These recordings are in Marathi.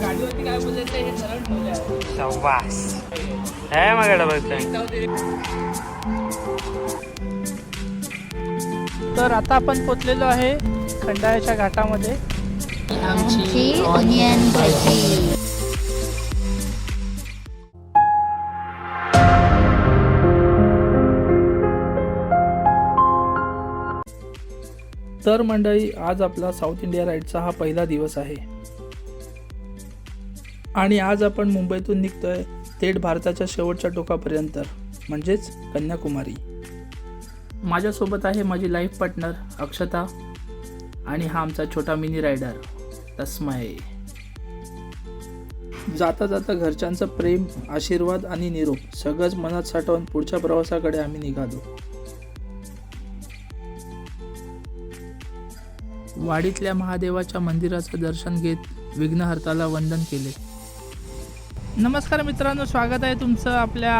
गाडीवरती काय बोलायचं हे सरळ ठेवलं. शाबास है माझ्याकडे बघतोय. तर आता आपण पोचलेलो आहे खंडाळ्याच्या घाटामध्ये. आमची ऑनियन भाजी. तर मंडळी, आज आपला साऊथ इंडिया राईडचा हा पहिला दिवस आहे आणि आज आपण मुंबईतून निघतोय थेट भारताच्या शेवटच्या टोकापर्यंत, म्हणजेच कन्याकुमारी. माझ्यासोबत आहे माझी लाईफ पार्टनर अक्षता आणि हा आमचा छोटा मिनी रायडर तस्मय. जाता जाता घरच्यांचं प्रेम, आशीर्वाद आणि निरोप सगळंच मनात साठवून पुढच्या प्रवासाकडे आम्ही निघालो. वाडीतल्या महादेवाच्या मंदिराचं दर्शन घेत विघ्नहर्ताला वंदन केले. नमस्कार मित्रांनो, स्वागत आहे तुमचं आपल्या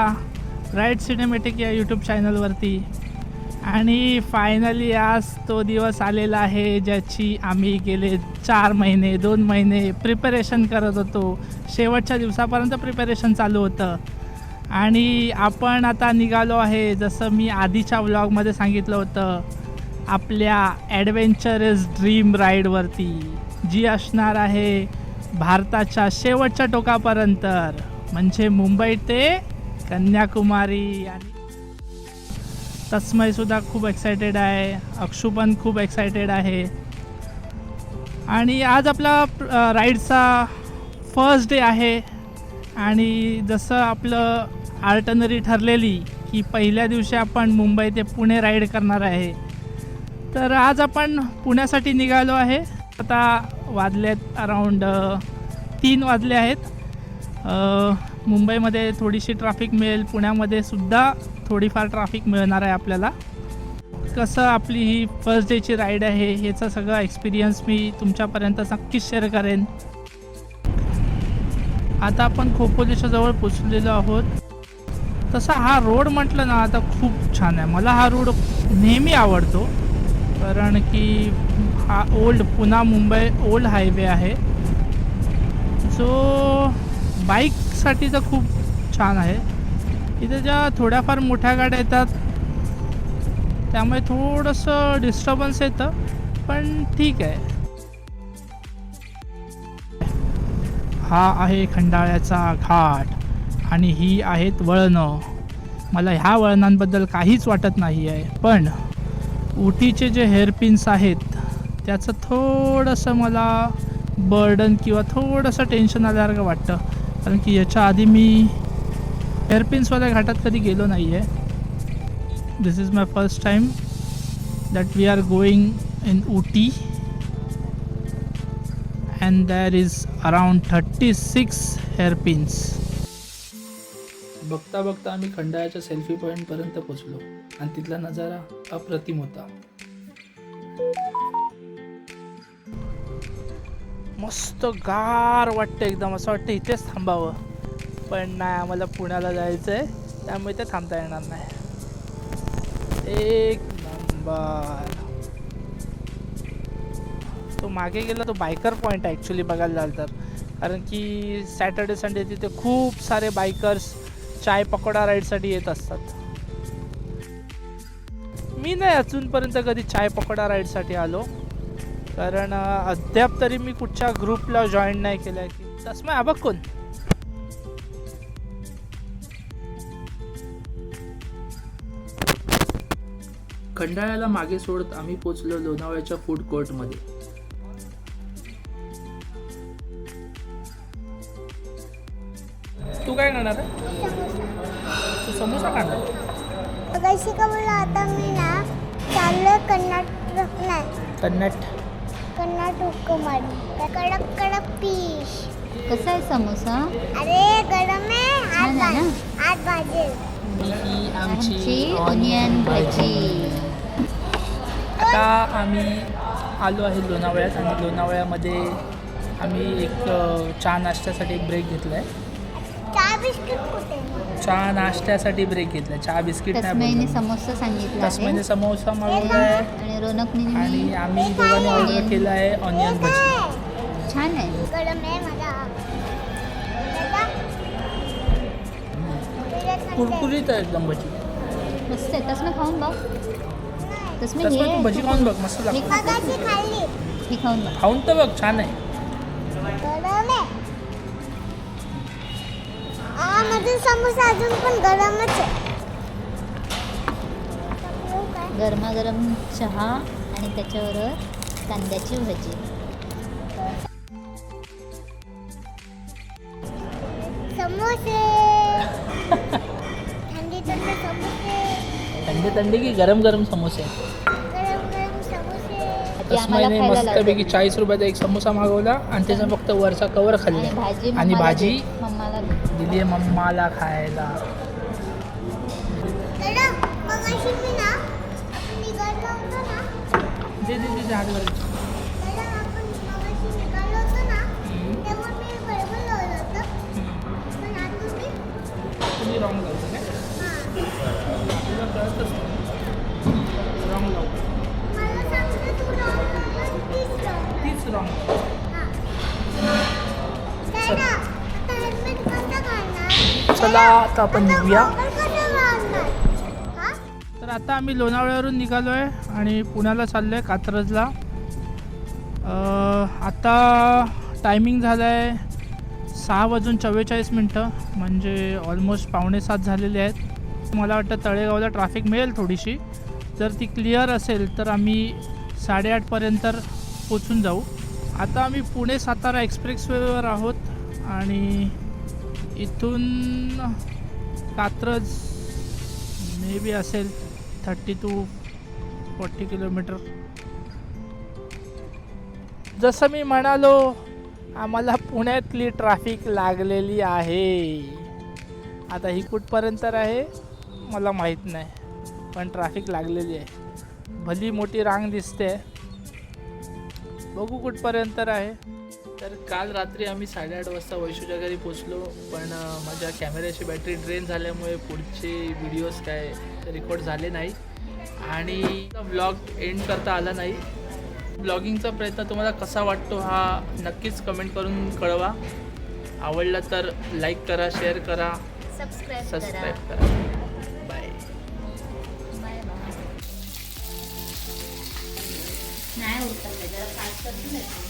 राईड सिनेमॅटिक या यूट्यूब चॅनलवरती. आणि फायनली आज तो दिवस आलेला आहे ज्याची आम्ही गेले 4 महिने 2 महिने प्रिपरेशन करत होतो. शेवटच्या दिवसापर्यंत प्रिपरेशन चालू होतं आणि आपण आता निघालो आहे. जसं मी आधीच्या व्लॉगमध्ये सांगितलं होतं, आपल्या ॲडव्हेंचरस ड्रीम राईडवरती, जी असणार आहे भारताच्या शेवटच्या टोकापर्यंत, म्हणजे मुंबई ते कन्याकुमारी. आणि तस्मयसुद्धा खूप एक्सायटेड आहे, अक्षू पण खूप एक्सायटेड आहे. आणि आज आपला राईडचा फर्स्ट डे आहे आणि जसं आपलं आर्टनरी ठरलेली की पहिल्या दिवशी आपण मुंबई ते पुणे राईड करणार आहे, तर आज आपण पुण्यासाठी निघालो आहे. आता वाजलेत अराऊंड 3 वाजले आहेत. मुंबईमध्ये थोडीशी ट्रॅफिक मिळेल, पुण्यामध्ये सुद्धा थोडीफार ट्रॅफिक मिळणार आहे आपल्याला. कसं आपली ही फर्स्ट डेची राईड आहे ह्याचा सगळा एक्सपिरियन्स मी तुमच्यापर्यंत नक्कीच शेअर करेन. आता आपण खोपोलीच्या जवळ पोचलेलो आहोत. तसा हा रोड म्हटलं ना आता खूप छान आहे. मला हा रोड नेहमी आवडतो कारण की हा old Poona Mumbai old highway आहे, जो बाईकसाठी तर खूप छान आहे. इथे ज्या थोड्याफार मोठ्या गाड्या येतात त्यामुळे थोडंसं डिस्टर्बन्स येतं, पण ठीक आहे. हा आहे खंडाळ्याचा घाट आणि ही आहेत वळणं. मला ह्या वळणांबद्दल काहीच वाटत नाही आहे, पण उटीचे जे हेअरपिन्स आहेत त्याचं थोडंसं मला बर्डन किंवा थोडंसं टेन्शन आल्यासारखं वाटतं, कारण की याच्या आधी मी हेअरपिन्सवाल्या घाटात कधी गेलो नाही आहे. This is my first time that we are going in Ooty and there is around 36 hairpins. बघता बघता आम्ही खंडाळ्याच्या सेल्फी पॉईंटपर्यंत पोचलो आणि तिथला नजारा अप्रतिम होता. मस्त गार वाटतं एकदम, असं वाटतं इथेच थांबावं, पण नाही, आम्हाला पुण्याला जायचं आहे त्यामुळे इथे थांबता येणार नाही. एक नंबर. तो मागे गेला तो बायकर पॉईंट आहे ॲक्च्युली बघायला झालं तर, कारण की सॅटर्डे संडे तिथे खूप सारे बायकर्स चाय पकोडा राईडसाठी येत असतात. मी नाही अजूनपर्यंत कधी चाय पकोडा राईडसाठी आलो, कारण अद्याप तरी मी कुठच्या ग्रुपला जॉईन नाही केलं आहे. की तसं मग बघ कोण खंडाळ्याला मागे सोडत आम्ही पोचलो लोणावळ्याच्या फूड कोर्टमध्ये. तू काय करणार आहे? तू समोसा खाणार? कशी का बोला, आता मी ना चाललोय कन्याकुमारी. कडक कडक पीस. कसा आहे समोसा? अरे गरम आहे, छान आहे ना? आज भाजेल. ही आमची ऑनियन भाजी. आता आम्ही आलो आहे लोणावळ्यात आणि लोणावळ्यामध्ये आम्ही एक चहा नाश्त्यासाठी एक ब्रेक घेतला आहे. चहा बिस्किट कुठे? चहा नाश्त्यासाठी ब्रेक घेतला. चहा बिस्किट नाही तस्मयने बोललो. समोसा सांगितला तस्मैने आहे समोसा मागवला आहे आणि रोनकने आणि मी आम्ही दोघांनी ऑर्डर केलं आहे ऑनियन भजी. छान आहे. गरम आहे मला. कुरकुरीत आहे एकदम भजी. मस्त आहे. तस्मै खाऊन बघ. तस्मै तसं घे. तू भजी खाऊन बघ, मस्त हे लागतं. खा. मगाशी खाल्ली. हे खाऊन बघ. खाऊन तर बघ, छान आहे. गरम आहे. माझा समोसा अजून पण गरमच आहे. गरमागरम चहा आणि त्याच्यावर कांद्याची भजी. समोसे. थंडी थंडी समोसे. थंडी थंडी की गरम गरम समोसे. गरम गरम समोसे. ती आम्हाला तस्मैने खायला मस्तपैकी लावते. 40 रुपयाचा एक समोसा मागवला आणि त्याचा फक्त वरचा कवर आणि खाल्ला भाजी आणि मम्माला भाजी दे. मम्माला दे. दिली आहे मम्माला खायला. दादा, मगाशी मी ना आपण निघालो होतो ना. दे दे दे हातवर. दादा, आपण मगाशी निघालो होतो ना. तेव्हा मी बरोबर लावलं होतं. पण आता तुम्ही रॉंग लावतो काय? तुला कळतच नाही. रॉंग लावतो. मला सांगते तू लावलं तीच लावलं. तीच रॉंग. दादा, आता हेल्मेट कसं घालणार? चला आता आपण निघूया. गॉगल कसं घालणार? हा? तर आता आम्ही लोणावळ्यावरून निघालो आहे आणि पुण्याला चाललो आहे, कात्रजला. आता टायमिंग झालं आहे 6:44 म्हणजे ऑलमोस्ट 6:45 झालेले आहेत. मला वाटतं तळेगावला ट्रॅफिक मिळेल थोडीशी. जर ती क्लिअर असेल तर आम्ही 8:30पर्यंत पोचून जाऊ. आता आम्ही पुणे सातारा एक्सप्रेसवेवर आहोत आणि इथून कात्रज मे बी असेल 30 to 40 किलोमीटर. जसं मी म्हणालो, आम्हाला पुण्यातली ट्रॅफिक लागलेली आहे. आता ही कुठपर्यंत आहे मला माहीत नाही, पण ट्रॅफिक लागलेली आहे. भली मोठी रांग दिसते. बघू कुठपर्यंत आहे. तर काल रात्री आम्ही 8:30 वाजता वैशूच्या घरी पोचलो, पण माझ्या कॅमेऱ्याची बॅटरी ड्रेन झाल्यामुळे पुढचे व्हिडिओज काय रेकॉर्ड झाले नाही आणि व्लॉग एंड करता आला नाही. ब्लॉगिंगचा प्रयत्न तुम्हाला कसा वाटतो हा नक्कीच कमेंट करून कळवा. आवडला तर लाईक करा, शेअर करा, सबस्क्राईब करा. बाय. नाही उरकत आहे, जरा फास्ट करून देतो.